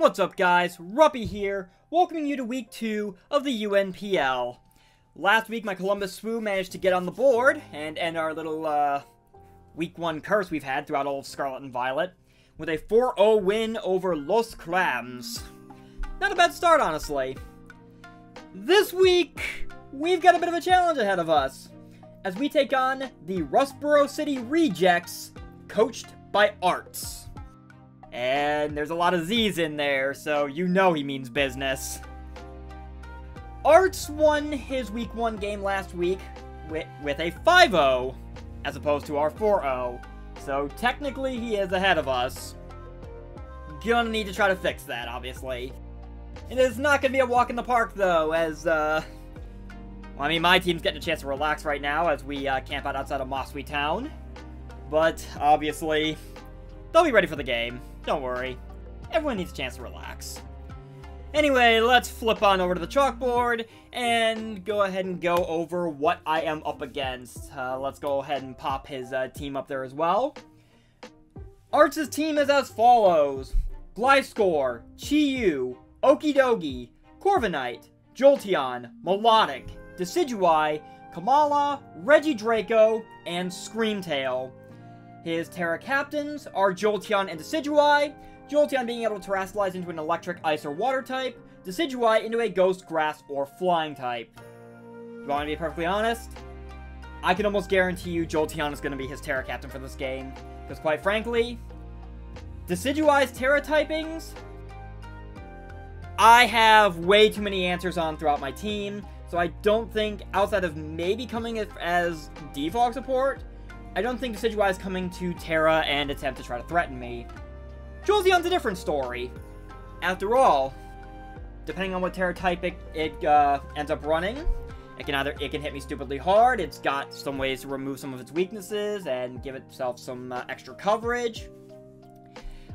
What's up guys, Ruppy here, welcoming you to week 2 of the UNPL. Last week my Columbus Swoo managed to get on the board and end our little week 1 curse we've had throughout all of Scarlet and Violet with a 4-0 win over Los Clams. Not a bad start, honestly. This week, we've got a bit of a challenge ahead of us as we take on the Rustboro City Rejectz, coached by Arrtz. And there's a lot of Z's in there, so you know he means business. Arrtz won his week 1 game last week with a 5-0, as opposed to our 4-0. So technically he is ahead of us. Gonna need to try to fix that, obviously. It is not gonna be a walk in the park, though, as, well, I mean, my team's getting a chance to relax right now as we camp out outside of Mossweet Town. But, obviously, they'll be ready for the game. Don't worry. Everyone needs a chance to relax. Anyway, let's flip on over to the chalkboard and go ahead and go over what I am up against. Let's go ahead and pop his team up there as well. Arrtz' team is as follows. Gliscor, Chi-Yu, Okidogi, Corviknight, Jolteon, Melodic, Decidueye, Kamala, Regidraco, and Screamtail. His Terra captains are Jolteon and Decidueye, Jolteon being able to terrestrialize into an electric, ice, or water type, Decidueye into a ghost, grass, or flying type. Do you want to be perfectly honest? I can almost guarantee you Jolteon is going to be his Terra captain for this game, because quite frankly, Decidueye's Terra typings, I have way too many answers on throughout my team, so I don't think, outside of maybe coming as default support, I don't think Decidueye is coming to Terra and attempt to try to threaten me. Jolteon's a different story. After all, depending on what Terra type it ends up running, it can hit me stupidly hard, it's got some ways to remove some of its weaknesses and give itself some extra coverage.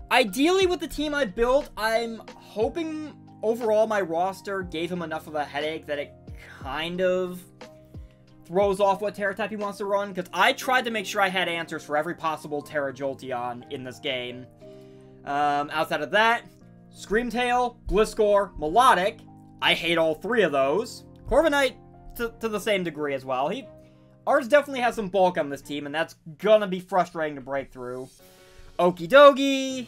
Ideally, with the team I built, I'm hoping overall my roster gave him enough of a headache that it kind of throws off what Terra type he wants to run, because I tried to make sure I had answers for every possible Terra Jolteon in this game. Outside of that, Screamtail, Gliscor, Melodic, I hate all 3 of those. Corviknight, to the same degree as well. Arrtz definitely has some bulk on this team, and that's gonna be frustrating to break through. Okidogi.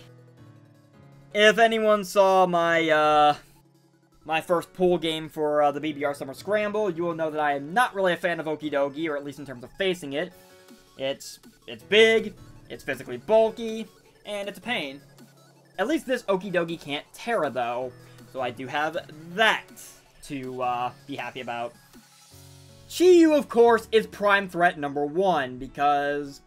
If anyone saw my, my first pool game for the BBR Summer Scramble, you will know that I am not really a fan of Okidogi, or at least in terms of facing it. It's big, it's physically bulky, and it's a pain. At least this Okidogi can't Terra, though, so I do have that to be happy about. Chi-Yu, of course, is prime threat number 1, because,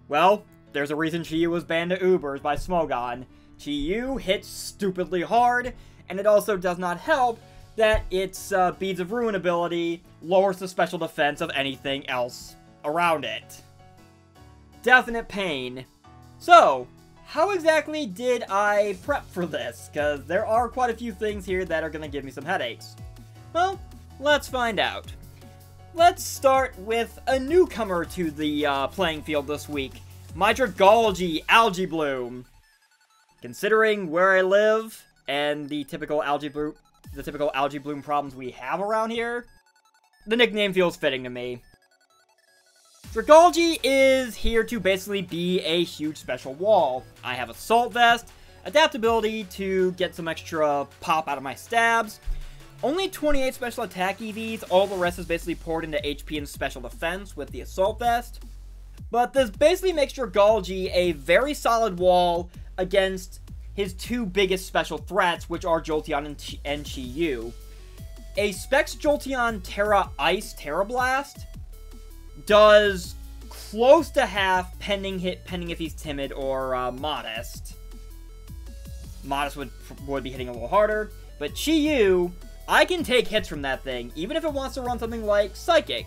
well, there's a reason Chi-Yu was banned to Ubers by Smogon. Chi-Yu hits stupidly hard, and it also does not help that its Beads of Ruin ability lowers the special defense of anything else around it. Definite pain. So, how exactly did I prep for this? Because there are quite a few things here that are going to give me some headaches. Well, let's find out. Let's start with a newcomer to the playing field this week. My Dragalge Algae Bloom. Considering where I live and the typical algae bloom problems we have around here, the nickname feels fitting to me. Dragalge is here to basically be a huge special wall. I have Assault Vest, adaptability to get some extra pop out of my stabs, only 28 special attack EVs, all the rest is basically poured into HP and special defense with the Assault Vest. But this basically makes Dragalge a very solid wall against his 2 biggest special threats, which are Jolteon and Chi-Yu. A Specs Jolteon Terra Ice Terra Blast does close to half, pending if he's timid or modest. Modest would be hitting a little harder, but Chi-Yu, I can take hits from that thing, even if it wants to run something like Psychic.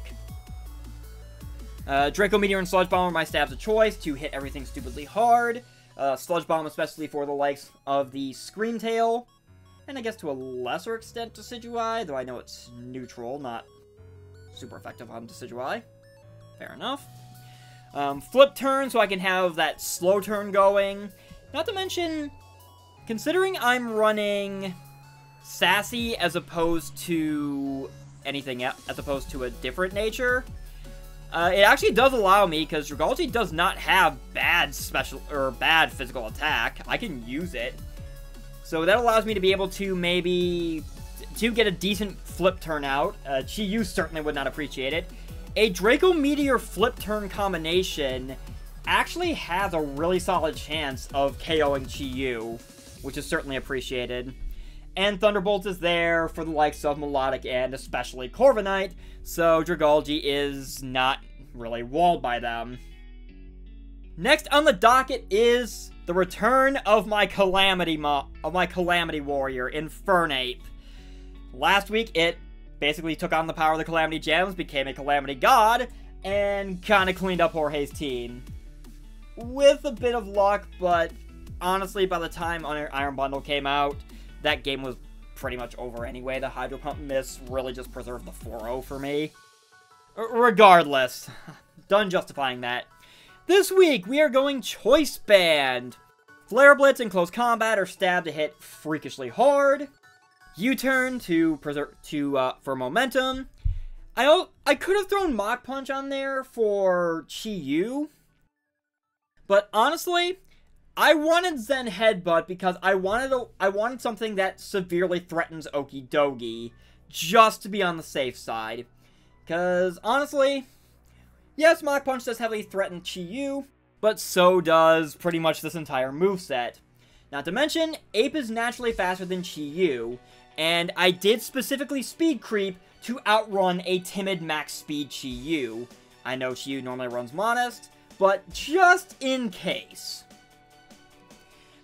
Draco Meteor and Sludge Bomb are my stabs of choice to hit everything stupidly hard. Sludge Bomb especially for the likes of the Screamtail, and I guess to a lesser extent Decidueye, though I know it's neutral, not super effective on Decidueye. Fair enough. Flip turn, so I can have that slow turn going. Not to mention, Considering I'm running Sassy as opposed to anything else, as opposed to a different nature, it actually does allow me, because Dragalge does not have bad special, or bad physical attack. I can use it. So that allows me to be able to maybe, to get a decent flip turn out. Chi-Yu certainly would not appreciate it. A Draco Meteor flip turn combination actually has a really solid chance of KOing Chi-Yu, which is certainly appreciated. And Thunderbolt is there for the likes of Melodic and especially Corviknight, so Dragalge is not really walled by them. Next on the docket is the return of my Calamity Warrior, Infernape. Last week, it basically took on the power of the Calamity Gems, became a Calamity God, and kind of cleaned up Jorge's team. With a bit of luck, but honestly, by the time Iron Bundle came out, that game was pretty much over anyway. The Hydro Pump miss really just preserved the 4-0 for me. Regardless, done justifying that. This week, we are going Choice Band. Flare Blitz and Close Combat are stabbed to hit freakishly hard. U-Turn for momentum. I could have thrown Mach Punch on there for Chi-Yu, but honestly, I wanted Zen Headbutt because I wanted something that severely threatens Okidogi, just to be on the safe side. Because, honestly, yes, Mach Punch does heavily threaten Chi-Yu, but so does pretty much this entire moveset. Not to mention, Ape is naturally faster than Chi-Yu, and I did specifically speed creep to outrun a timid max speed Chi-Yu. I know Chi-Yu normally runs Modest, but just in case.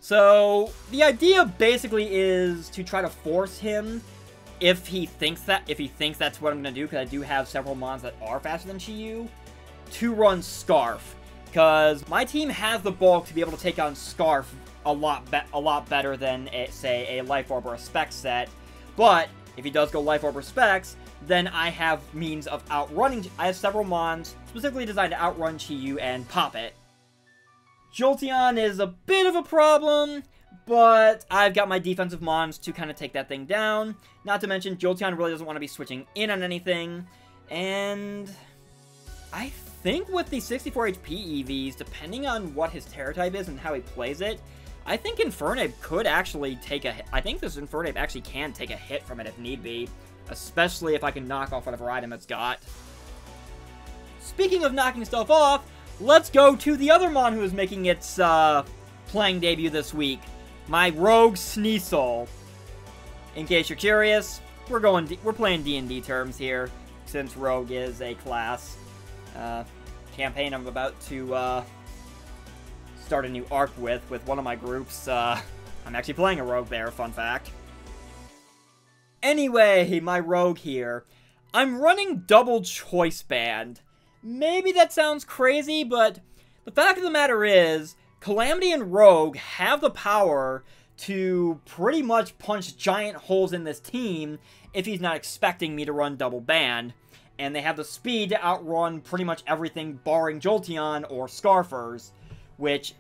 So, the idea basically is to try to force him, if he thinks that's what I'm going to do, because I do have several mons that are faster than Chi-Yu, to run Scarf. Because my team has the bulk to be able to take on Scarf a lot better than, say, a Life Orb or a Specs set. But, if he does go Life Orb or Specs, then I have means of outrunning. I have several mons specifically designed to outrun Chi-Yu and pop it. Jolteon is a bit of a problem, but I've got my defensive mons to kind of take that thing down. Not to mention, Jolteon really doesn't want to be switching in on anything. And I think with the 64 HP EVs, depending on what his Terra type is and how he plays it, I think Infernape could actually take a hit. I think this Infernape actually can take a hit from it if need be, especially if I can knock off whatever item it's got. Speaking of knocking stuff off, let's go to the other mon who is making its playing debut this week. My Rogue Sneasel. In case you're curious, we're playing D&D terms here, since Rogue is a class. Campaign I'm about to start a new arc with one of my groups. I'm actually playing a Rogue there, fun fact. Anyway, my Rogue here. I'm running double Choice Band. Maybe that sounds crazy, but the fact of the matter is, Calamity and Rogue have the power to pretty much punch giant holes in this team if he's not expecting me to run double band. And they have the speed to outrun pretty much everything barring Jolteon or Scarfers, which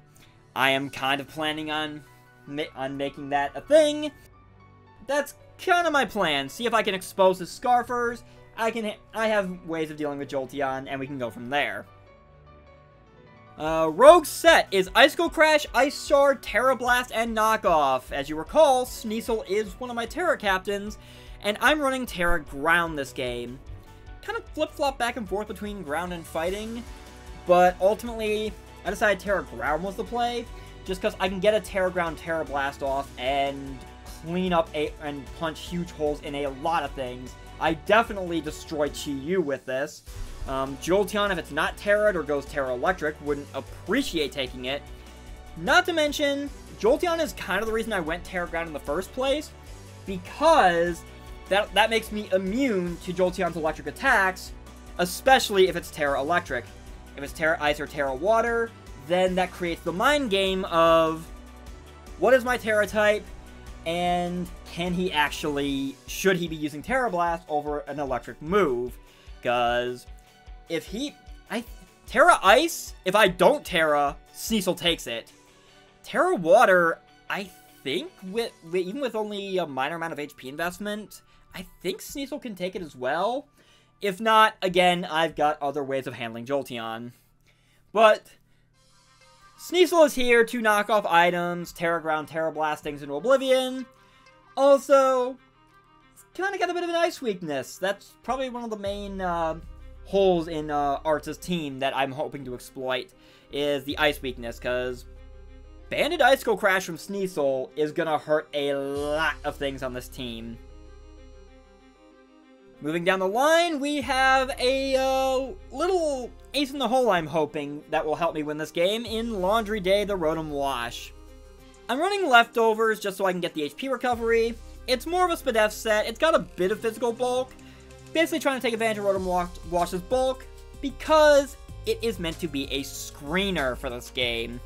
I am kind of planning on making that a thing. That's kind of my plan. See if I can expose the Scarfers. I have ways of dealing with Jolteon, and we can go from there. Rogue's set is Icicle Crash, Ice Shard, Terra Blast, and Knockoff. As you recall, Sneasel is one of my Terra captains, and I'm running Terra Ground this game. Kind of flip-flop back and forth between Ground and Fighting, but ultimately, I decided Terra Ground was the play, just because I can get a Terra Ground Terra Blast off and clean up and punch huge holes in a lot of things. I definitely destroy Chi-Yu with this. Jolteon, if it's not Terra'd or goes Terra Electric, wouldn't appreciate taking it. Not to mention, Jolteon is kind of the reason I went Terra Ground in the first place, because that makes me immune to Jolteon's electric attacks, especially if it's Terra Electric. If it's Terra Ice or Terra Water, then that creates the mind game of, what is my Terra type? And should he be using Terra Blast over an electric move? Because if Terra Ice, if I don't Terra, Sneasel takes it. Terra Water, I think, even with only a minor amount of HP investment, I think Sneasel can take it as well. If not, again, I've got other ways of handling Jolteon. But Sneasel is here to knock off items, Terra Ground, Terra Blast things into oblivion. Also, kind of got a bit of an ice weakness. That's probably one of the main holes in Arrtz' team that I'm hoping to exploit, is the ice weakness, because Banded Icicle Crash from Sneasel is going to hurt a lot of things on this team. Moving down the line, we have a little ace in the hole, I'm hoping, that will help me win this game in Laundry Day, the Rotom-Wash. I'm running leftovers just so I can get the HP recovery. It's more of a Spadef set. It's got a bit of physical bulk. Basically trying to take advantage of Rotom-Wash's bulk because it is meant to be a screener for this game.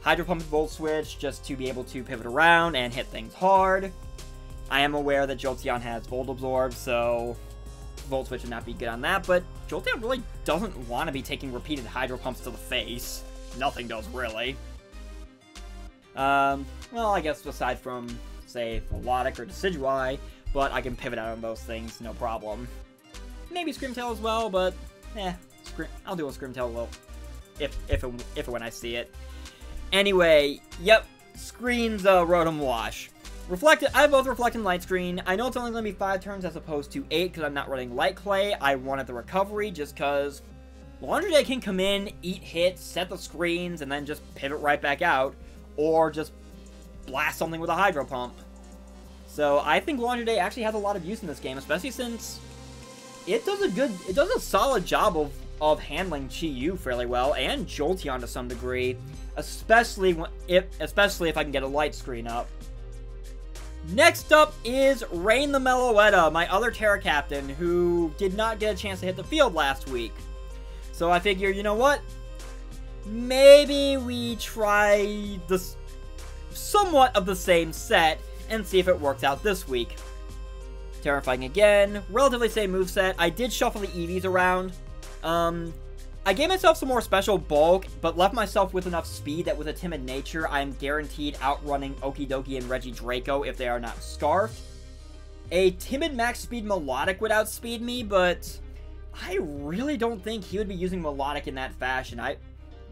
Hydro Pump and Volt Switch just to be able to pivot around and hit things hard. I am aware that Jolteon has Volt Absorb, so Volt Switch would not be good on that, but Jolteon really doesn't want to be taking repeated Hydro Pumps to the face. Nothing does, really. Well, I guess aside from, say, Melodic or Decidueye, but I can pivot out on those things, no problem. Maybe Screamtail as well, but, I'll do a Screamtail if when I see it. Anyway, yep, screens Rotom-Wash. I have both Reflect and Light Screen. I know it's only going to be 5 turns as opposed to 8 because I'm not running Light Clay. I wanted the recovery just because Laundry Day can come in, eat hits, set the screens, and then just pivot right back out. Or just blast something with a Hydro Pump. So I think Laundry Day actually has a lot of use in this game, especially since it does a solid job of handling Chi-Yu fairly well, and Jolteon to some degree. Especially if I can get a Light Screen up. Next up is Rain the Meloetta, my other Terra Captain, who did not get a chance to hit the field last week. So I figure, you know what? Maybe we try this somewhat of the same set and see if it works out this week. Terrifying again, relatively same moveset. I did shuffle the EVs around. I gave myself some more special bulk, but left myself with enough speed that with a timid nature, I am guaranteed outrunning Okidoki and Regidrago if they are not scarfed. A timid max speed Melodic would outspeed me, but I really don't think he would be using Melodic in that fashion.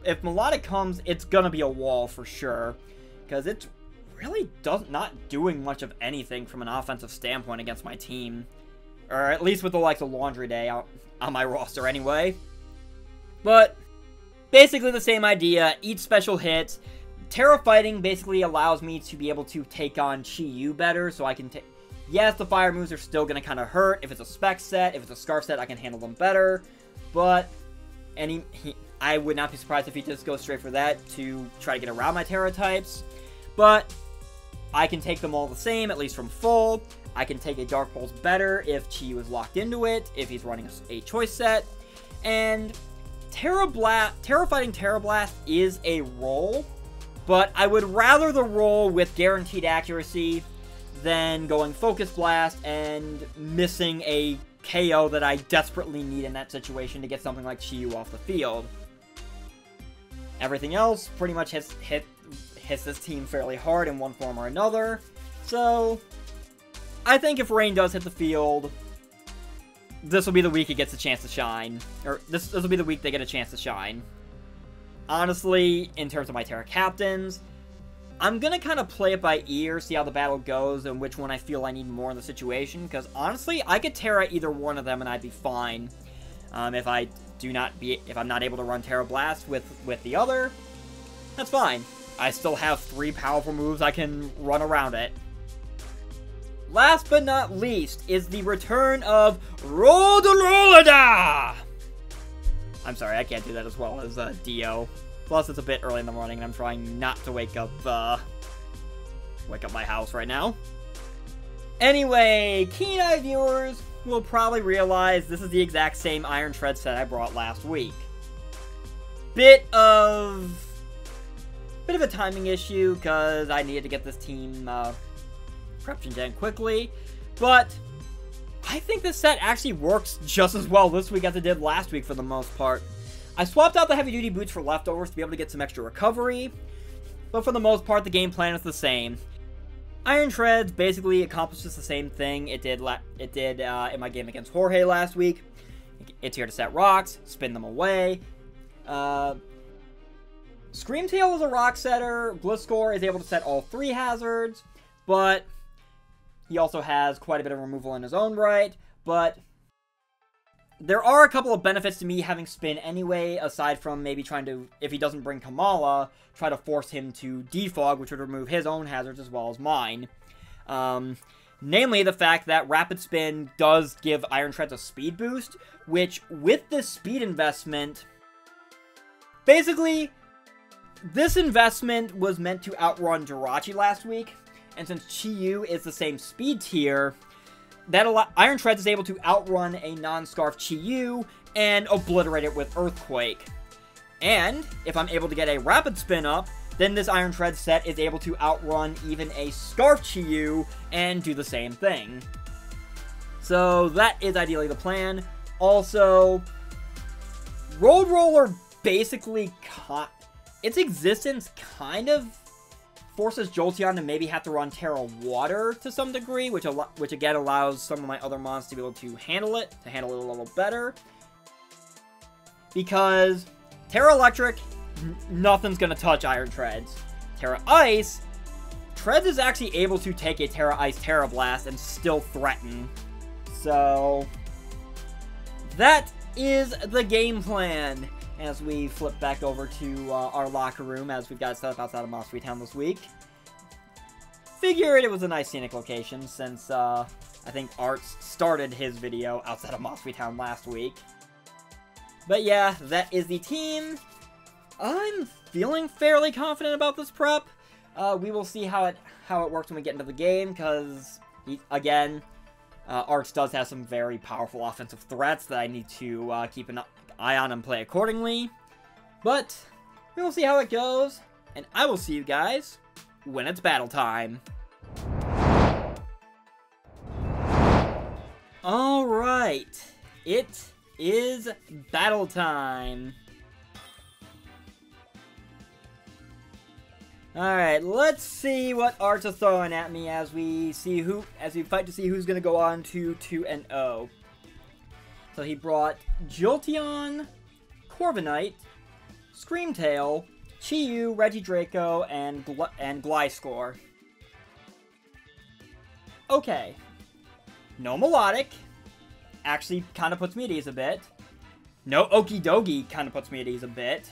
If Melodic comes, it's gonna be a wall for sure, because it's really not doing much of anything from an offensive standpoint against my team. Or at least with the likes of Laundry Day on my roster anyway. But basically the same idea, each special hits. Terra Fighting basically allows me to be able to take on Chi-Yu better, so I can take... Yes, the fire moves are still going to kind of hurt. If it's a spec set, if it's a scarf set, I can handle them better. But I would not be surprised if he just goes straight for that to try to get around my Terra types. But I can take them all the same, at least from full. I can take a Dark Pulse better if Chi-Yu is locked into it, if he's running a choice set. And Terra Fighting Terra Blast is a roll, but I would rather the roll with guaranteed accuracy than going Focus Blast and missing a KO that I desperately need in that situation to get something like Chi-Yu off the field. Everything else pretty much hits this team fairly hard in one form or another, so I think if Rain does hit the field, this will be the week it gets a chance to shine. Or, this will be the week they get a chance to shine. Honestly, in terms of my Terra Captains, I'm going to kind of play it by ear, see how the battle goes, and which one I feel I need more in the situation. Because, honestly, I could Terra either one of them and I'd be fine. If I'm not able to run Terra Blast with the other, that's fine. I still have 3 powerful moves I can run around it. Last but not least is the return of Rodololada! I'm sorry, I can't do that as well as Dio. Plus, it's a bit early in the morning, and I'm trying not to wake up my house right now. Anyway, keen-eye viewers will probably realize this is the exact same Iron Tread set I brought last week. Bit of a timing issue, because I needed to get this team Corruption Gen quickly, but I think this set actually works just as well this week as it did last week for the most part. I swapped out the heavy-duty boots for leftovers to be able to get some extra recovery. but for the most part, the game plan is the same. Iron Treads basically accomplishes the same thing it did in my game against Jorge last week. It's here to set rocks, spin them away. Screamtail is a rock setter. Gliscor is able to set all 3 hazards, but he also has quite a bit of removal in his own right. But there are a couple of benefits to me having spin anyway, aside from maybe trying to, if he doesn't bring Kamala, try to force him to defog, which would remove his own hazards as well as mine. Namely, the fact that Rapid Spin does give Iron Treads a speed boost, which, with this speed investment, basically, this investment was meant to outrun Jirachi last week, and since Chi-Yu is the same speed tier, Iron Treads is able to outrun a non-Scarf Chi-Yu and obliterate it with Earthquake. And, if I'm able to get a Rapid Spin up, then this Iron Treads set is able to outrun even a Scarf Chi-Yu and do the same thing. So, that is ideally the plan. Also, Road Roller basically its existence kind of forces Jolteon to maybe have to run Terra Water to some degree, which again allows some of my other mons to be able to handle it a little better. Because Terra Electric, nothing's gonna touch Iron Treads. Terra Ice, Treads is actually able to take a Terra Ice Terra Blast and still threaten. So, that is the game plan. As we flip back over to our locker room, as we've got it set up outside of Moss Sweet Town this week. Figured it was a nice scenic location, since I think Arrtz started his video outside of Moss Sweet Town last week. But yeah, that is the team. I'm feeling fairly confident about this prep. We will see how it works when we get into the game, because, again, Arrtz does have some very powerful offensive threats that I need to keep an eye on and play accordingly. But we will see how it goes, and I will see you guys when it's battle time. Alright, it is battle time. Alright, let's see what Arrtz is throwing at me as we fight to see who's gonna go on to 2-0. So he brought Jolteon, Corviknight, Screamtail, Chi-Yu, Regidraco, and Gliscor. Okay. No Melodic. Actually kind of puts me at ease a bit. No Okie Dokie kind of puts me at ease a bit.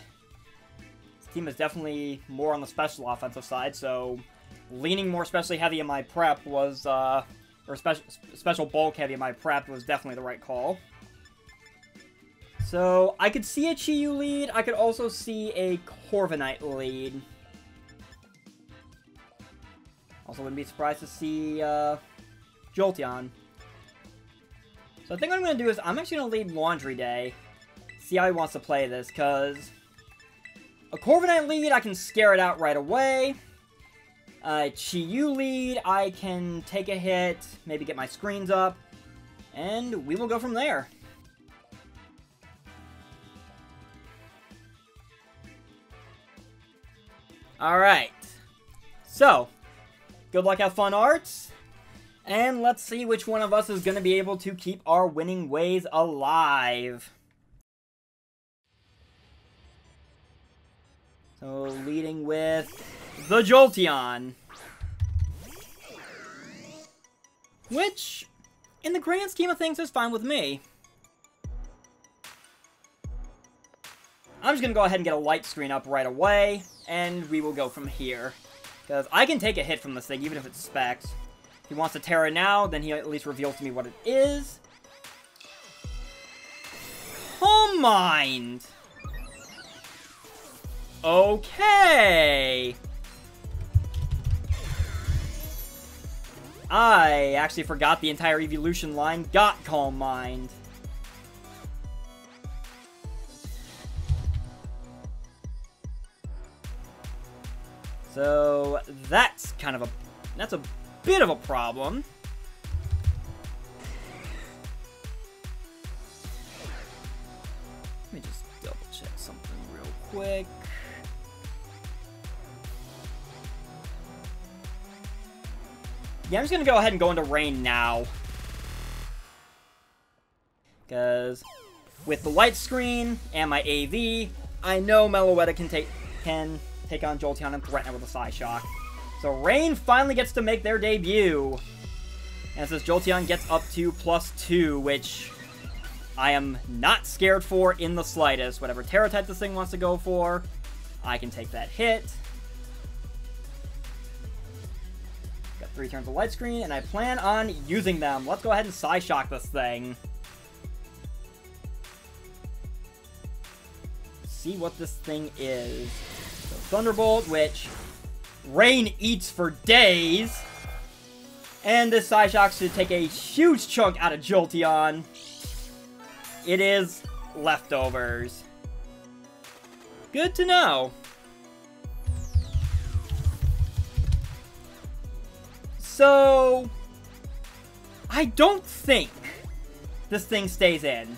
This team is definitely more on the special offensive side, so leaning more specially heavy in my prep was, or special bulk heavy in my prep was definitely the right call. So, I could see a Chi-Yu lead. I could also see a Corviknight lead. Also wouldn't be surprised to see Jolteon. So I think what I'm going to do is I'm actually going to lead Laundry Day. See how he wants to play this, because a Corviknight lead, I can scare it out right away. Chi-Yu lead, I can take a hit, maybe get my screens up, and we will go from there. Alright, so, good luck, have fun, Arrtz, and let's see which one of us is going to be able to keep our winning ways alive. So, leading with the Jolteon, which, in the grand scheme of things, is fine with me. I'm just going to go ahead and get a light screen up right away, and we will go from here. Because I can take a hit from this thing, even if it's specs. If he wants to Terra now, then he at least reveals to me what it is. Calm Mind! Okay! I actually forgot the entire evolution line got Calm Mind. So, that's a bit of a problem. Let me just double check something real quick. Yeah, I'm just gonna go ahead and go into Rain now. Because with the Light Screen and my AV, I know Meloetta can take on Jolteon and threaten it with a Psyshock. So Rain finally gets to make their debut. And since Jolteon gets up to +2, which I am not scared for in the slightest. Whatever Terra type this thing wants to go for, I can take that hit. Got 3 turns of Light Screen, and I plan on using them. Let's go ahead and Psyshock this thing. See what this thing is. So Thunderbolt, which Rain eats for days. And this Psyshock should take a huge chunk out of Jolteon. It is leftovers. Good to know. So, I don't think this thing stays in.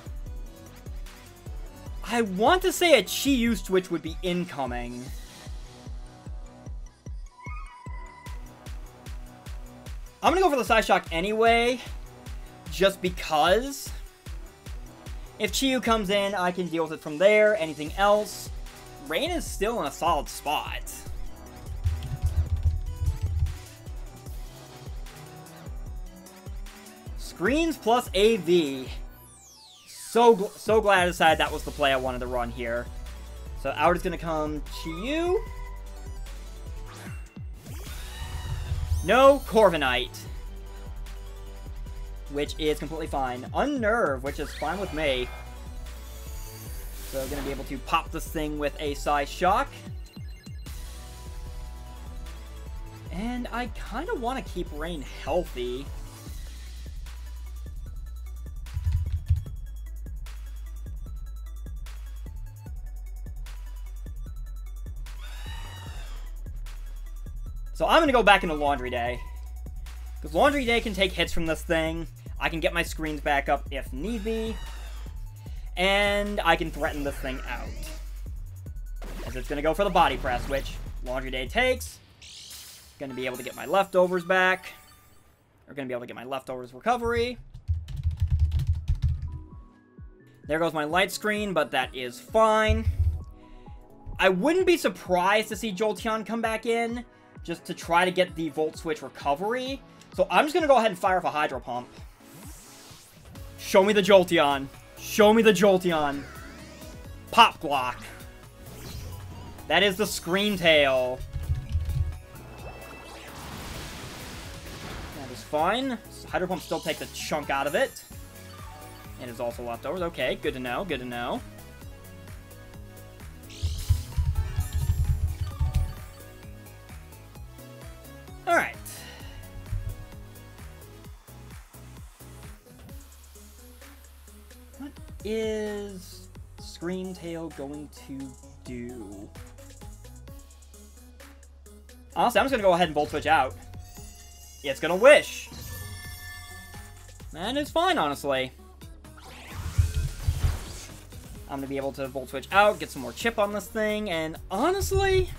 I want to say a Chi-Yu switch would be incoming. I'm gonna go for the Psyshock anyway, just because. If Chi-Yu comes in, I can deal with it from there. Anything else, Rain is still in a solid spot. Screens plus AV. So glad I decided that was the play I wanted to run here. So out is going to come Chi-Yu. No Corviknight. Which is completely fine. Unnerve, which is fine with me. So I'm going to be able to pop this thing with a Psyshock. And I kind of want to keep Rain healthy. So I'm going to go back into Laundry Day. Because Laundry Day can take hits from this thing. I can get my screens back up if need be. And I can threaten this thing out. As it's going to go for the Body Press, which Laundry Day takes. Going to be able to get my leftovers back. Or going to be able to get my leftovers recovery. There goes my Light Screen, but that is fine. I wouldn't be surprised to see Jolteon come back in, just to try to get the Volt Switch recovery. So I'm just going to go ahead and fire off a Hydro Pump. Show me the Jolteon. Show me the Jolteon. Pop Block. That is the Screen Tail. That is fine. Hydro Pump still takes a chunk out of it. It is also leftovers. Okay, good to know, good to know. Alright. What is Screen Tail going to do? Honestly, I'm just going to go ahead and Volt Switch out. It's going to Wish. That is fine, honestly. I'm going to be able to Volt Switch out, get some more chip on this thing, and honestly...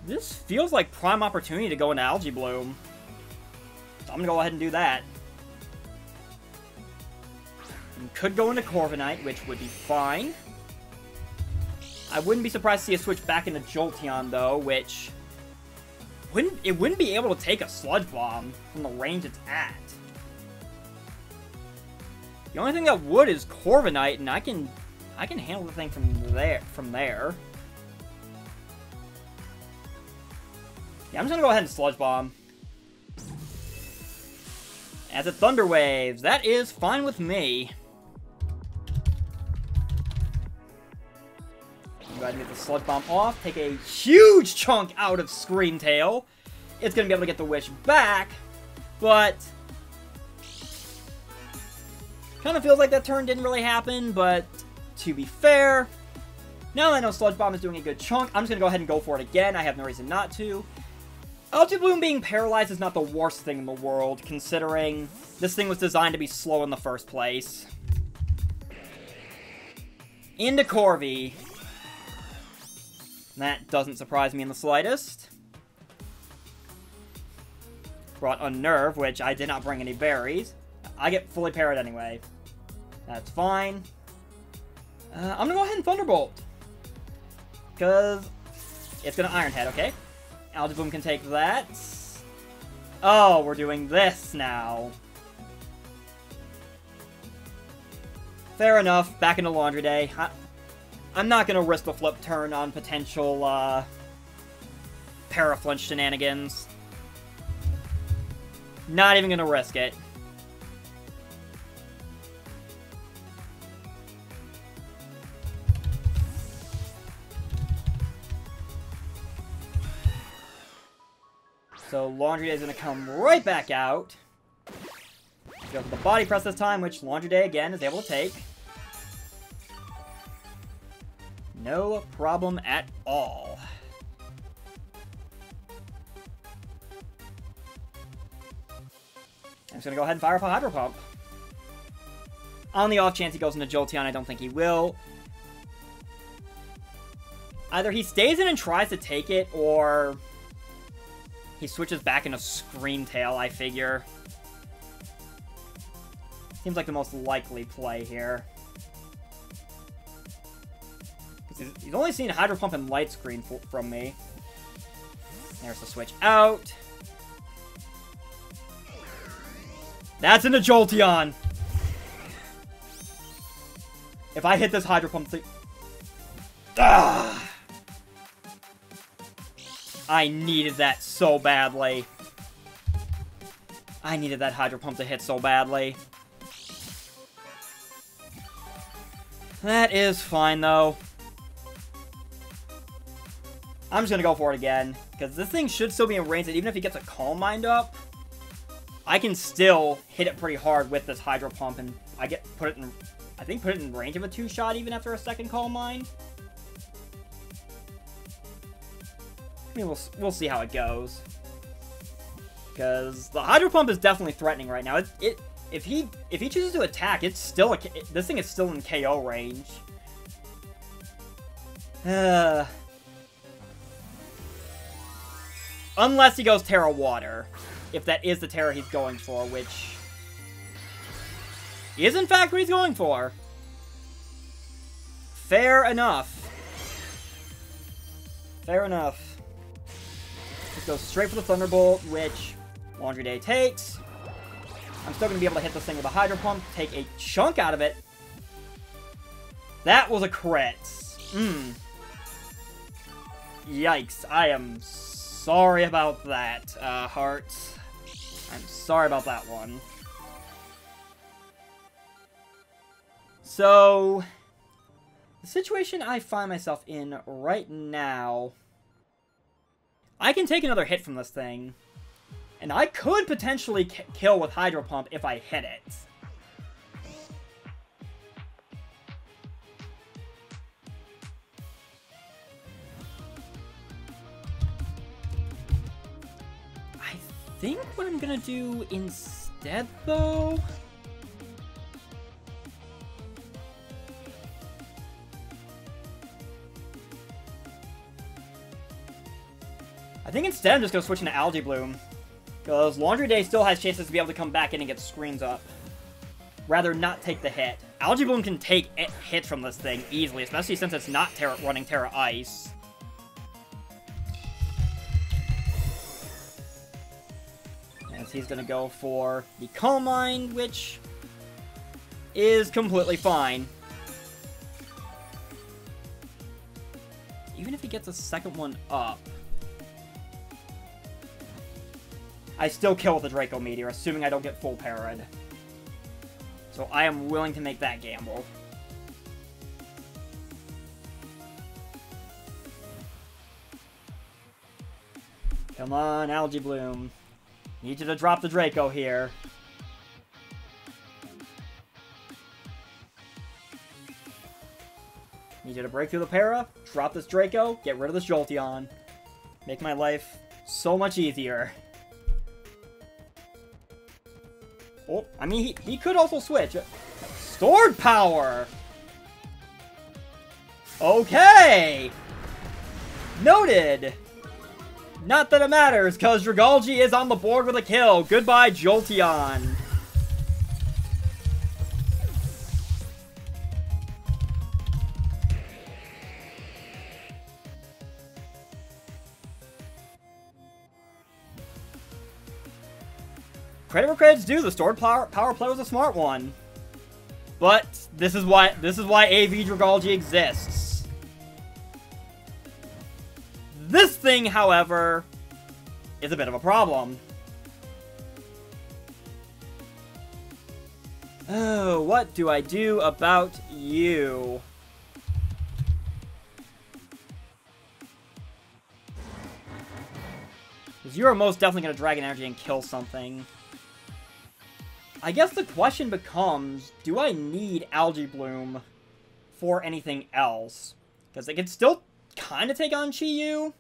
this feels like prime opportunity to go into Algae Bloom. So I'm going to go ahead and do that. And could go into Corviknight, which would be fine. I wouldn't be surprised to see a switch back into Jolteon, though, which... wouldn't be able to take a Sludge Bomb from the range it's at. The only thing that would is Corviknight, and I can handle the thing from there. Yeah, I'm just gonna go ahead and Sludge Bomb. As it Thunder Waves, that is fine with me. Go ahead and get the Sludge Bomb off, take a huge chunk out of Screen Tail. It's gonna be able to get the Wish back, but kind of feels like that turn didn't really happen, but to be fair, now that I know Sludge Bomb is doing a good chunk, I'm just gonna go ahead and go for it again. I have no reason not to. Algae Bloom being paralyzed is not the worst thing in the world, considering this thing was designed to be slow in the first place. Into Corvi. That doesn't surprise me in the slightest. Brought Unnerve, which I did not bring any berries. I get fully parried anyway. That's fine. I'm gonna go ahead and Thunderbolt. Because it's gonna Iron Head, okay? Algae Bloom can take that. Oh, we're doing this now. Fair enough. Back into Laundry Day. I'm not gonna risk the flip turn on potential, Paraflinch shenanigans. Not even gonna risk it. So Laundry Day is gonna come right back out. Go for the Body Press this time, which Laundry Day again is able to take. No problem at all. I'm just gonna go ahead and fire up a Hydro Pump. On the off chance he goes into Jolteon, I don't think he will. Either he stays in and tries to take it, or he switches back into Scream Tail, I figure. Seems like the most likely play here. He's only seen Hydro Pump and Light Screen from me. There's the switch out. That's into Jolteon! If I hit this Hydro Pump thing... Ah! I needed that so badly. I needed that Hydro Pump to hit so badly. That is fine, though. I'm just gonna go for it again, because this thing should still be in range, and even if he gets a Calm Mind up, I can still hit it pretty hard with this Hydro Pump, and I put it in range of a 2-shot even after a second Calm Mind. I mean, we'll see how it goes. Because the Hydro Pump is definitely threatening right now. If he chooses to attack, it's still this thing is still in KO range. Unless he goes Terra Water. If that is the Terra he's going for, which is in fact what he's going for. Fair enough. Fair enough. Just go straight for the Thunderbolt, which Laundry Day takes. I'm still going to be able to hit this thing with a Hydro Pump, take a chunk out of it. That was a crit. Yikes. I am sorry about that, Arrtz. I'm sorry about that one. So, the situation I find myself in right now, I can take another hit from this thing, and I could potentially kill with Hydro Pump if I hit it. I think what I'm gonna do instead, though, I think instead I'm just going to switch into Algae Bloom. Because Laundry Day still has chances to be able to come back in and get screens up. Rather not take the hit. Algae Bloom can take hits from this thing easily, especially since it's not running Terra Ice. As he's going to go for the Calm Mind, which is completely fine. Even if he gets a second one up, I still kill with the Draco Meteor, assuming I don't get full parried. So I am willing to make that gamble. Come on, Algae Bloom. Need you to drop the Draco here. Need you to break through the para, drop this Draco, get rid of this Jolteon. Make my life so much easier. Oh, I mean, he could also switch. Stored Power! Okay! Noted! Not that it matters, because Dragalge is on the board with a kill. Goodbye, Jolteon. Credit where credit's due, the stored power play was a smart one. But this is why AV Dragalge exists. This thing, however, is a bit of a problem. Oh, what do I do about you? Because you are most definitely going to Dragon Energy and kill something. I guess the question becomes, do I need Algae Bloom for anything else? Because it can still kind of take on Chi-Yu.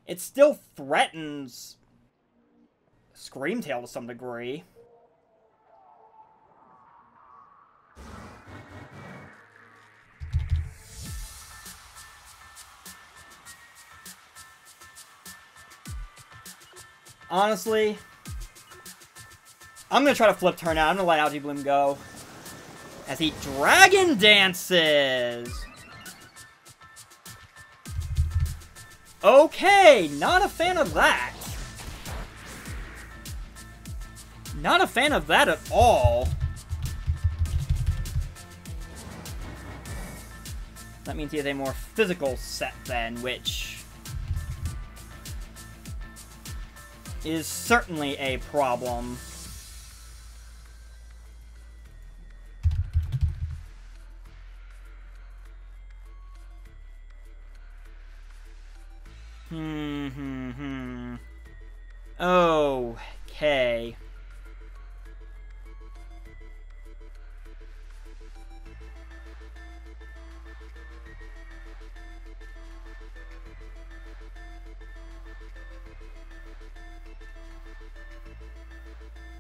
It still threatens Screamtail to some degree. Honestly, I'm going to try to flip turn out. I'm going to let Algae Bloom go. As he Dragon Dances! Okay, not a fan of that. Not a fan of that at all. That means he has a more physical set then, which is certainly a problem. Okay.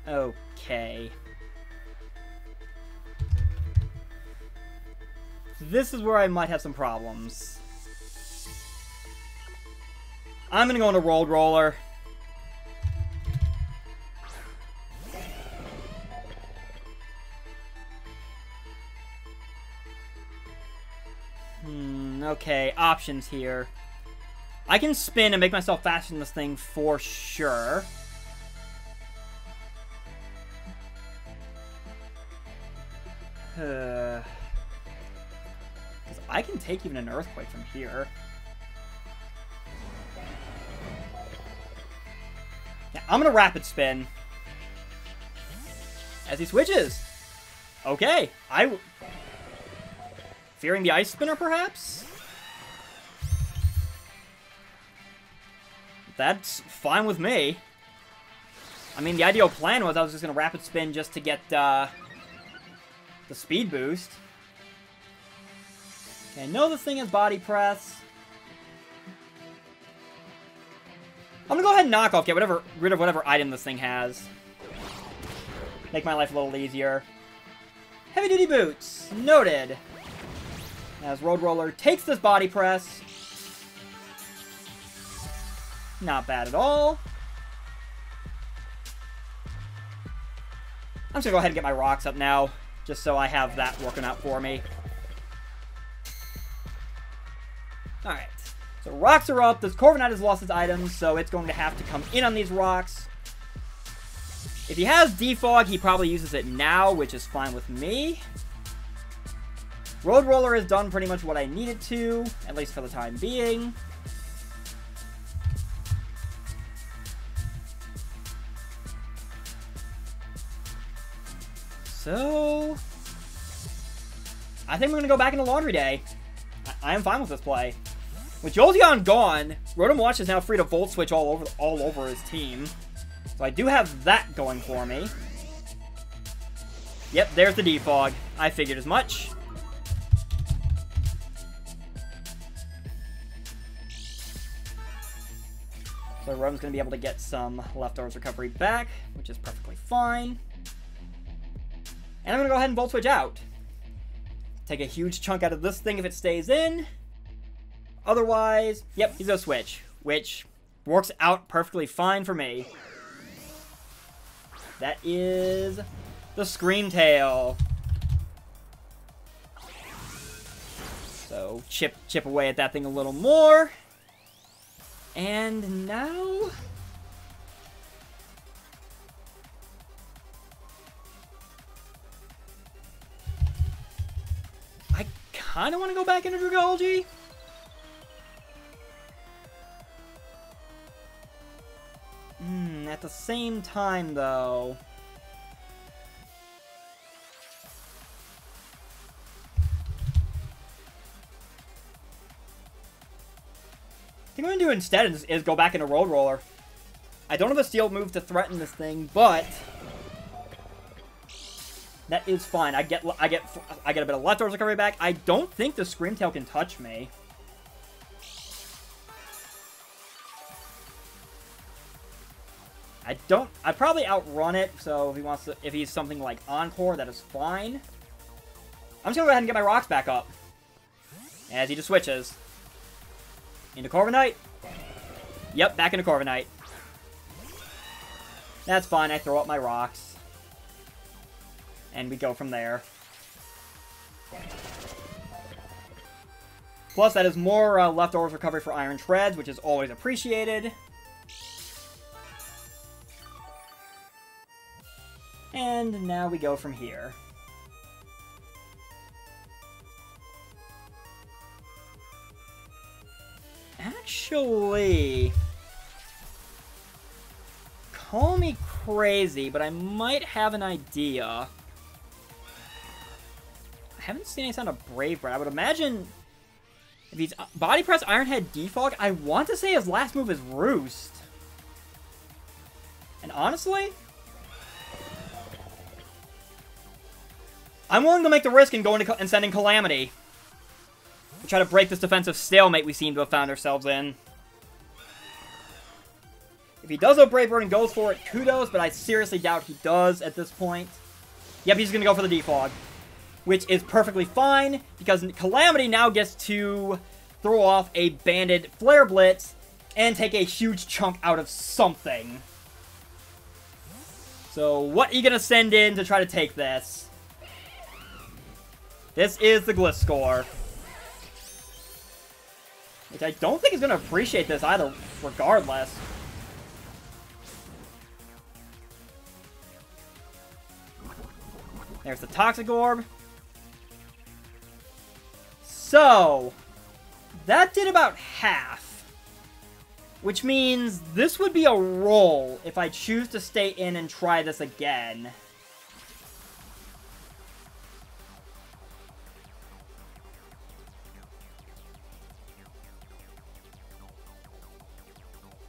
Okay. This is where I might have some problems. I'm gonna go into Road Roller. Okay, options here. I can spin and make myself faster than this thing for sure. I can take even an Earthquake from here. Yeah, I'm gonna Rapid Spin. As he switches. Okay, fearing the Ice Spinner, perhaps? That's fine with me. I mean, the ideal plan was I was just gonna Rapid Spin just to get, the speed boost. Okay, I know this thing has Body Press. I'm gonna go ahead and knock off, get rid of whatever item this thing has. Make my life a little easier. Heavy Duty Boots. Noted. As Road Roller takes this Body Press. Not bad at all. I'm just gonna go ahead and get my rocks up now, just so I have that working out for me. Alright. So rocks are up. This Corviknight has lost its items, so it's going to have to come in on these rocks. If he has Defog, he probably uses it now, which is fine with me. Road Roller has done pretty much what I needed to, at least for the time being. So I think we're going to go back into Laundry Day. I am fine with this play. With Jolteon gone, Rotom-Wash is now free to Volt Switch all over his team. So I do have that going for me. Yep, there's the Defog. I figured as much. So Rotom's going to be able to get some Leftovers recovery back, which is perfectly fine. And I'm going to go ahead and Volt Switch out. Take a huge chunk out of this thing if it stays in. otherwise, yep, he's gonna switch, which works out perfectly fine for me. That is the Scream Tail. So chip away at that thing a little more. And now I kind of want to go back into Dragology. At the same time, though, I think what I'm going to do instead is go back into Road Roller. I don't have a Steel move to threaten this thing, but that is fine. I get a bit of leftovers recovery back. I don't think the Scream Tail can touch me. I'd probably outrun it, so if he's something like Encore, that is fine. I'm just gonna go ahead and get my rocks back up. As he just switches. Into Corviknight. Yep, back into Corviknight. That's fine, I throw up my rocks. And we go from there. Plus, that is more leftovers recovery for Iron Treads, which is always appreciated. And now we go from here. Actually, call me crazy, but I might have an idea. I haven't seen any sound of Brave Bird. I would imagine if he's Body Press, Iron Head, Defog, I want to say his last move is Roost. And honestly, I'm willing to make the risk and go into and sending Calamity to try to break this defensive stalemate we seem to have found ourselves in. If he does have Brave Bird and goes for it, kudos, but I seriously doubt he does at this point. Yep, he's going to go for the Defog, which is perfectly fine, because Calamity now gets to throw off a Banded Flare Blitz and take a huge chunk out of something. So, what are you going to send in to try to take this? This is the Gliscor. Which I don't think is going to appreciate this either, regardless. There's the Toxic Orb. So, that did about half. Which means this would be a roll if I choose to stay in and try this again.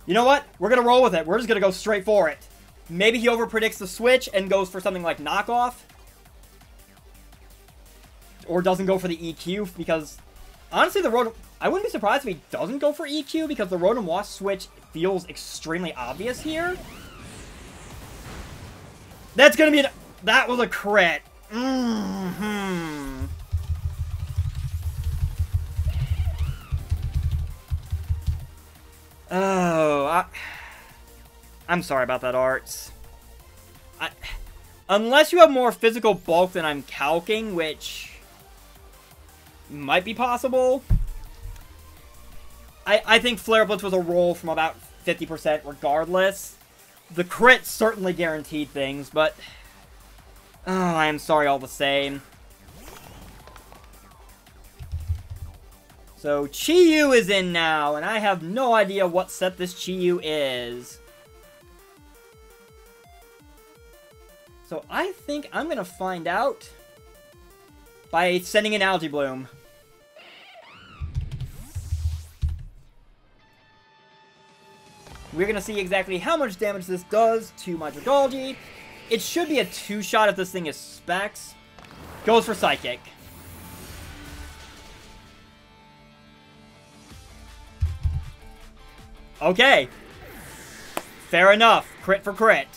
You know what? We're going to roll with it. We're just going to go straight for it. Maybe he overpredicts the switch and goes for something like Knockoff. Or doesn't go for the EQ, because honestly, I wouldn't be surprised if he doesn't go for EQ, because the Rotom-Wash switch feels extremely obvious here. That's going to be that was a crit. Oh, I'm sorry about that, Arrtz. Unless you have more physical bulk than I'm calcing, which might be possible. I think Flare Blitz was a roll from about 50% regardless. The crit certainly guaranteed things, but I am sorry all the same. So, Chi-Yu is in now, and I have no idea what set this Chi-Yu is. So, I think I'm going to find out by sending an Algae Bloom. We're going to see exactly how much damage this does to my Dragology. It should be a 2-shot if this thing is Specs. Goes for Psychic. Okay. Fair enough. Crit for crit.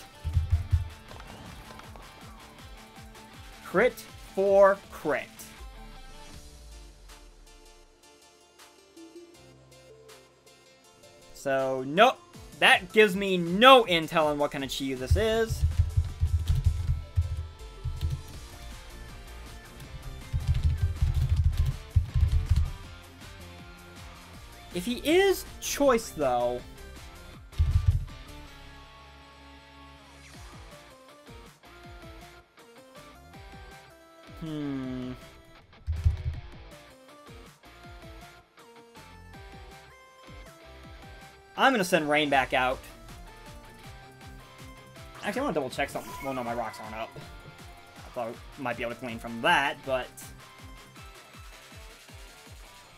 Crit for crit. So, nope. That gives me no intel on what kind of Chi-Yu this is. If he is choice, though... I'm gonna send Rain back out. Actually, I want to double check something. Well, no, my rocks aren't up. I thought I might be able to glean from that, but...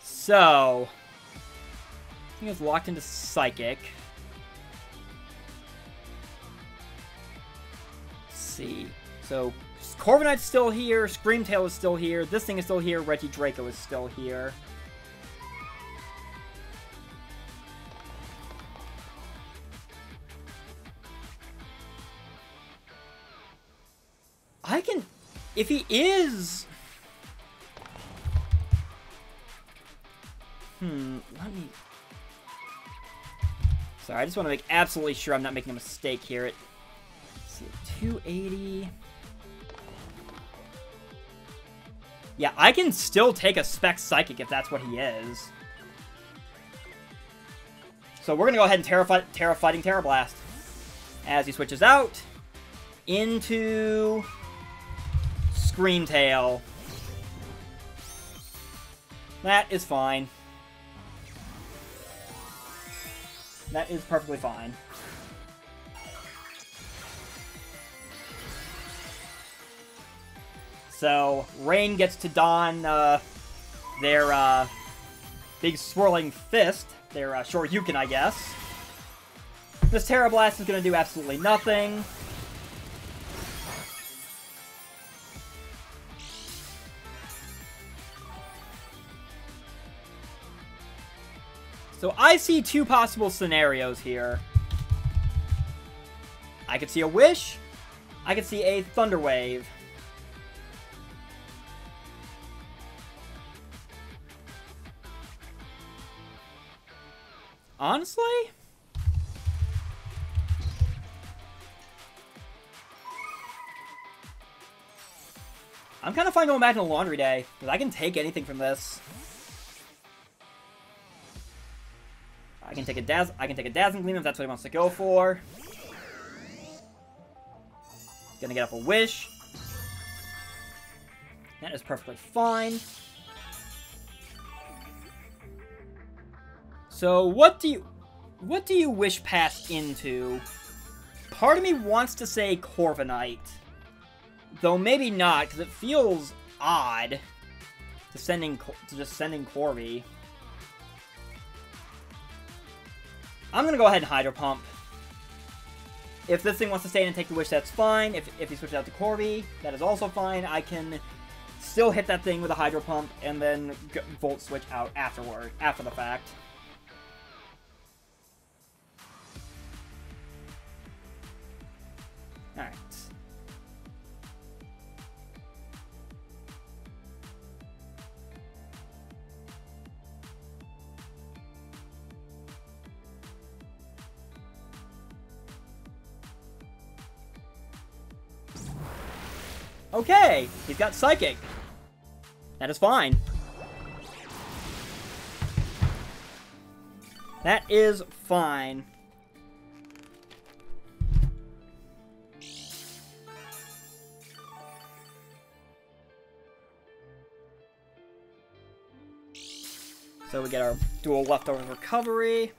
So... I think it's locked into Psychic. Let's see. So, Corviknight's still here, Screamtail is still here, this thing is still here, Regidraco is still here. I can... If he is... Let me... Sorry, I just want to make absolutely sure I'm not making a mistake here. Let's see, 280... Yeah, I can still take a Spec Psychic if that's what he is. So we're going to go ahead and Fighting Terra Blast. As he switches out into Screamtail. That is fine. That is perfectly fine. So, Rain gets to don their big swirling fist, their Shoryuken, I guess. This Terra Blast is going to do absolutely nothing. So I see two possible scenarios here. I could see a Wish. I could see a Thunder Wave. Honestly? I'm kind of fine going back to the Laundry Day, because I can take anything from this. I can take a Dazzling Gleam if that's what he wants to go for. Gonna get up a Wish. That is perfectly fine. So what do you wish past into? Part of me wants to say Corviknight, though maybe not, because it feels odd to just sending Corby. I'm gonna go ahead and Hydro Pump. If this thing wants to stay in and take the Wish, that's fine. If he switches out to Corby, that is also fine. I can still hit that thing with a Hydro Pump and then Volt Switch out after the fact. Alright. Okay, he's got Psychic. That is fine. That is fine. So we get our dual leftover recovery.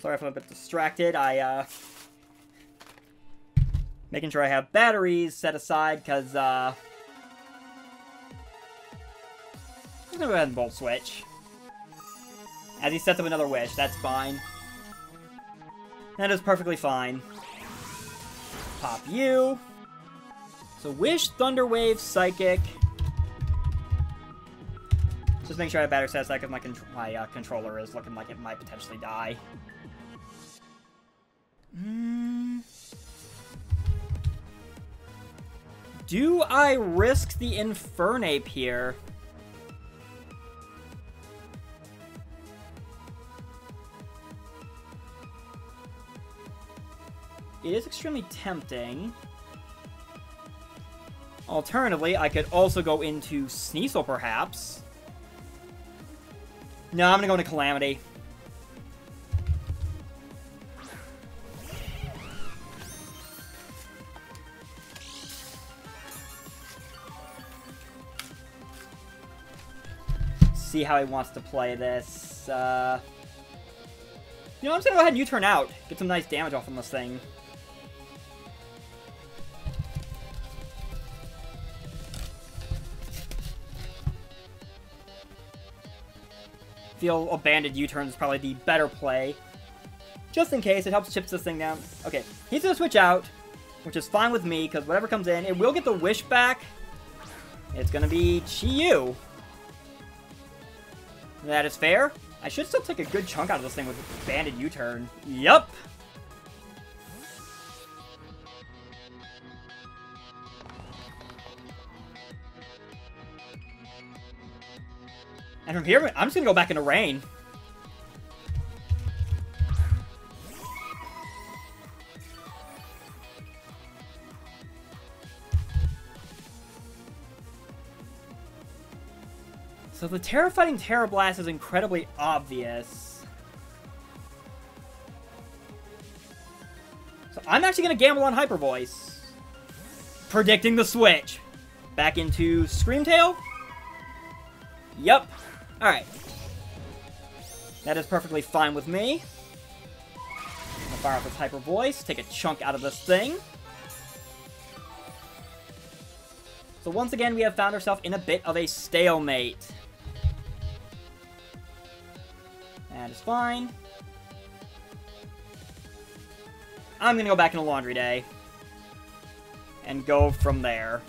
Sorry if I'm a bit distracted. Making sure I have batteries set aside, because, I'm gonna go ahead and Volt Switch. As he sets up another Wish, that's fine. That is perfectly fine. Pop you. So Wish, Thunder Wave, Psychic. Just make sure I have battery set aside, because my controller is looking like it might potentially die. Do I risk the Infernape here? it is extremely tempting. Alternatively, I could also go into Sneasel, perhaps. No, I'm gonna go into Calamity. See how he wants to play this. You know, I'm just gonna go ahead and U-turn out. Get some nice damage off on this thing. Feel a banded U-turn is probably the better play. Just in case, it helps chips this thing down. Okay, he's gonna switch out, which is fine with me, because whatever comes in, it will get the Wish back. It's gonna be Chi-Yu. That is fair. I should still take a good chunk out of this thing with a banded U-turn. Yup! And from here, I'm just gonna go back into Rain. So the Terra-Fighting Terra Blast is incredibly obvious. So I'm actually gonna gamble on Hyper Voice. Predicting the switch. Back into Screamtail. Yup. Alright. That is perfectly fine with me. I'm gonna fire off this Hyper Voice, take a chunk out of this thing. So once again, we have found ourselves in a bit of a stalemate. That is fine. I'm gonna go back into Laundry Day. And go from there.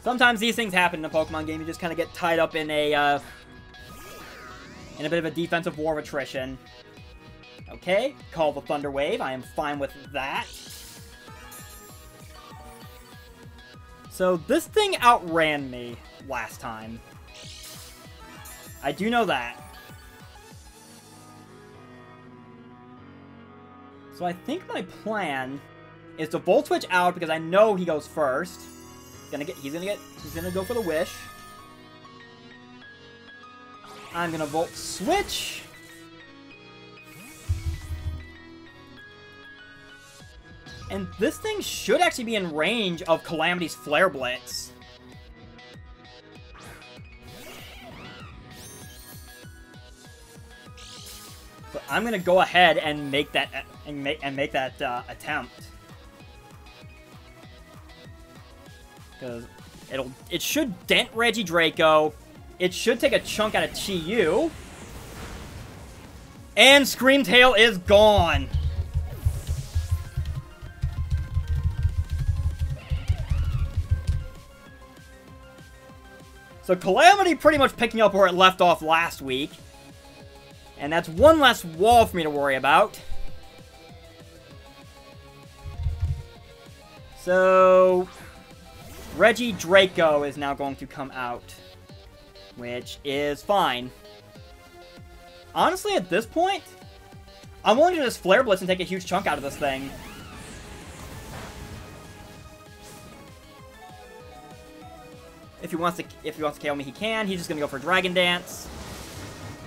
Sometimes these things happen in a Pokemon game. You just kind of get tied up in a bit of a defensive war of attrition. Okay, call the Thunder Wave. I am fine with that. So this thing outran me last time. I do know that. So I think my plan is to Volt Switch out because I know he goes first. He's gonna go for the Wish. I'm gonna Volt Switch. And this thing should actually be in range of Calamity's Flare Blitz. So I'm gonna go ahead and make that attempt. Because it should dent Regidrago. It should take a chunk out of Chi-Yu. And Screamtail is gone. So Calamity pretty much picking up where it left off last week. And that's one less wall for me to worry about. So Regidrago is now going to come out, which is fine. Honestly, at this point, I'm willing to just Flare Blitz and take a huge chunk out of this thing. If he wants to KO me, he can. He's just gonna go for Dragon Dance,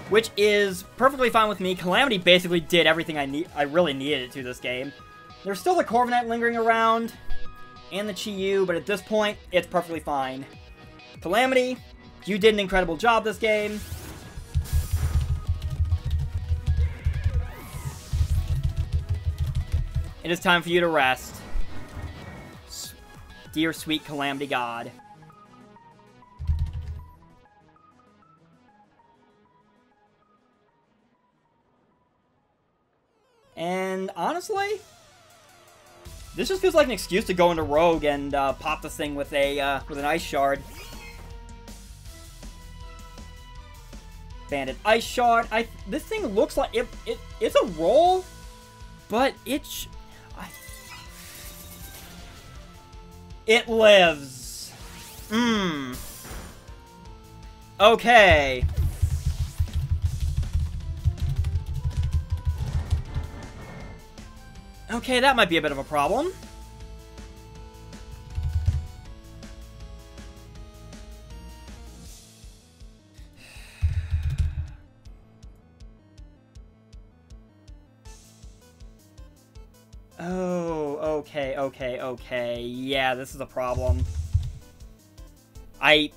which is perfectly fine with me. Calamity basically did everything I really needed it to this game. There's still the Corviknight lingering around, and the Chi-Yu, but at this point, it's perfectly fine. Calamity, you did an incredible job this game. It is time for you to rest. Dear sweet Calamity God. And honestly, this just feels like an excuse to go into Rogue and pop this thing with an Ice Shard. Banded Ice Shard. This thing looks like it's a roll, but it lives. Okay. Okay, that might be a bit of a problem. Oh, okay. Yeah, this is a problem. I'm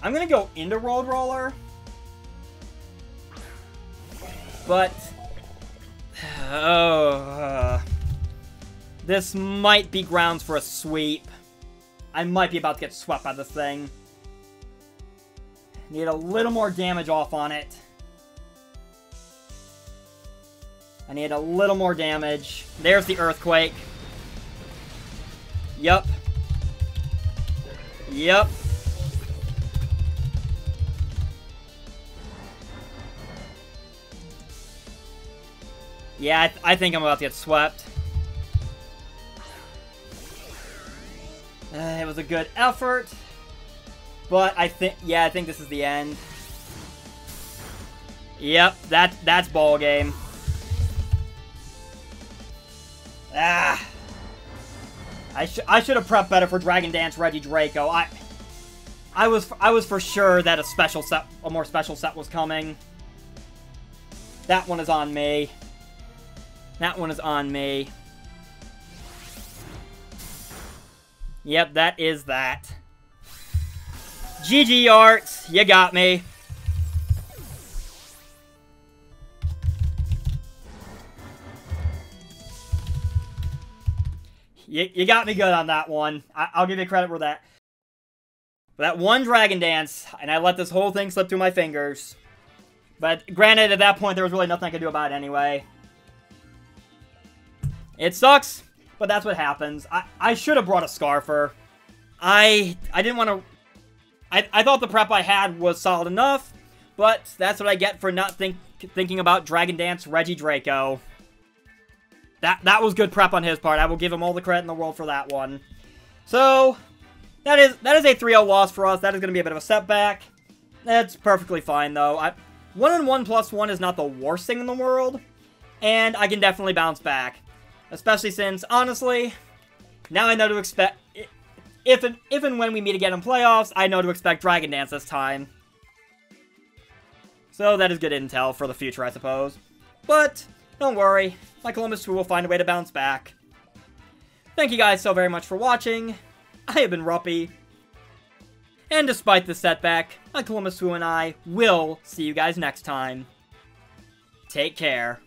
gonna go into Road Roller. But... this might be grounds for a sweep. I might be about to get swept by this thing. Need a little more damage off on it. I need a little more damage. There's the Earthquake. Yup. Yup. Yeah, I think I'm about to get swept. It was a good effort. But I think this is the end. Yep, that's ball game. Ah. I should have prepped better for Dragon Dance Regidrago. I was for sure that a more special set was coming. That one is on me. That one is on me. Yep, that is that. GG Arrtz, you got me. You got me good on that one. I'll give you credit for that. For that one Dragon Dance, and I let this whole thing slip through my fingers. But granted, at that point, there was really nothing I could do about it anyway. It sucks, but that's what happens. I should have brought a Scarfer. I didn't want to... I thought the prep I had was solid enough, but that's what I get for not thinking about Dragon Dance Regidrago. That was good prep on his part. I will give him all the credit in the world for that one. So, that is a 3-0 loss for us. That is going to be a bit of a setback. That's perfectly fine, though. 1-1+1 is not the worst thing in the world, and I can definitely bounce back. Especially since, honestly, now I know to expect... If and when we meet again in playoffs, I know to expect Dragon Dance this time. So that is good intel for the future, I suppose. But, don't worry. My Columbus Swoo will find a way to bounce back. Thank you guys so very much for watching. I have been Ruppy. And despite this setback, my Columbus Swoo and I will see you guys next time. Take care.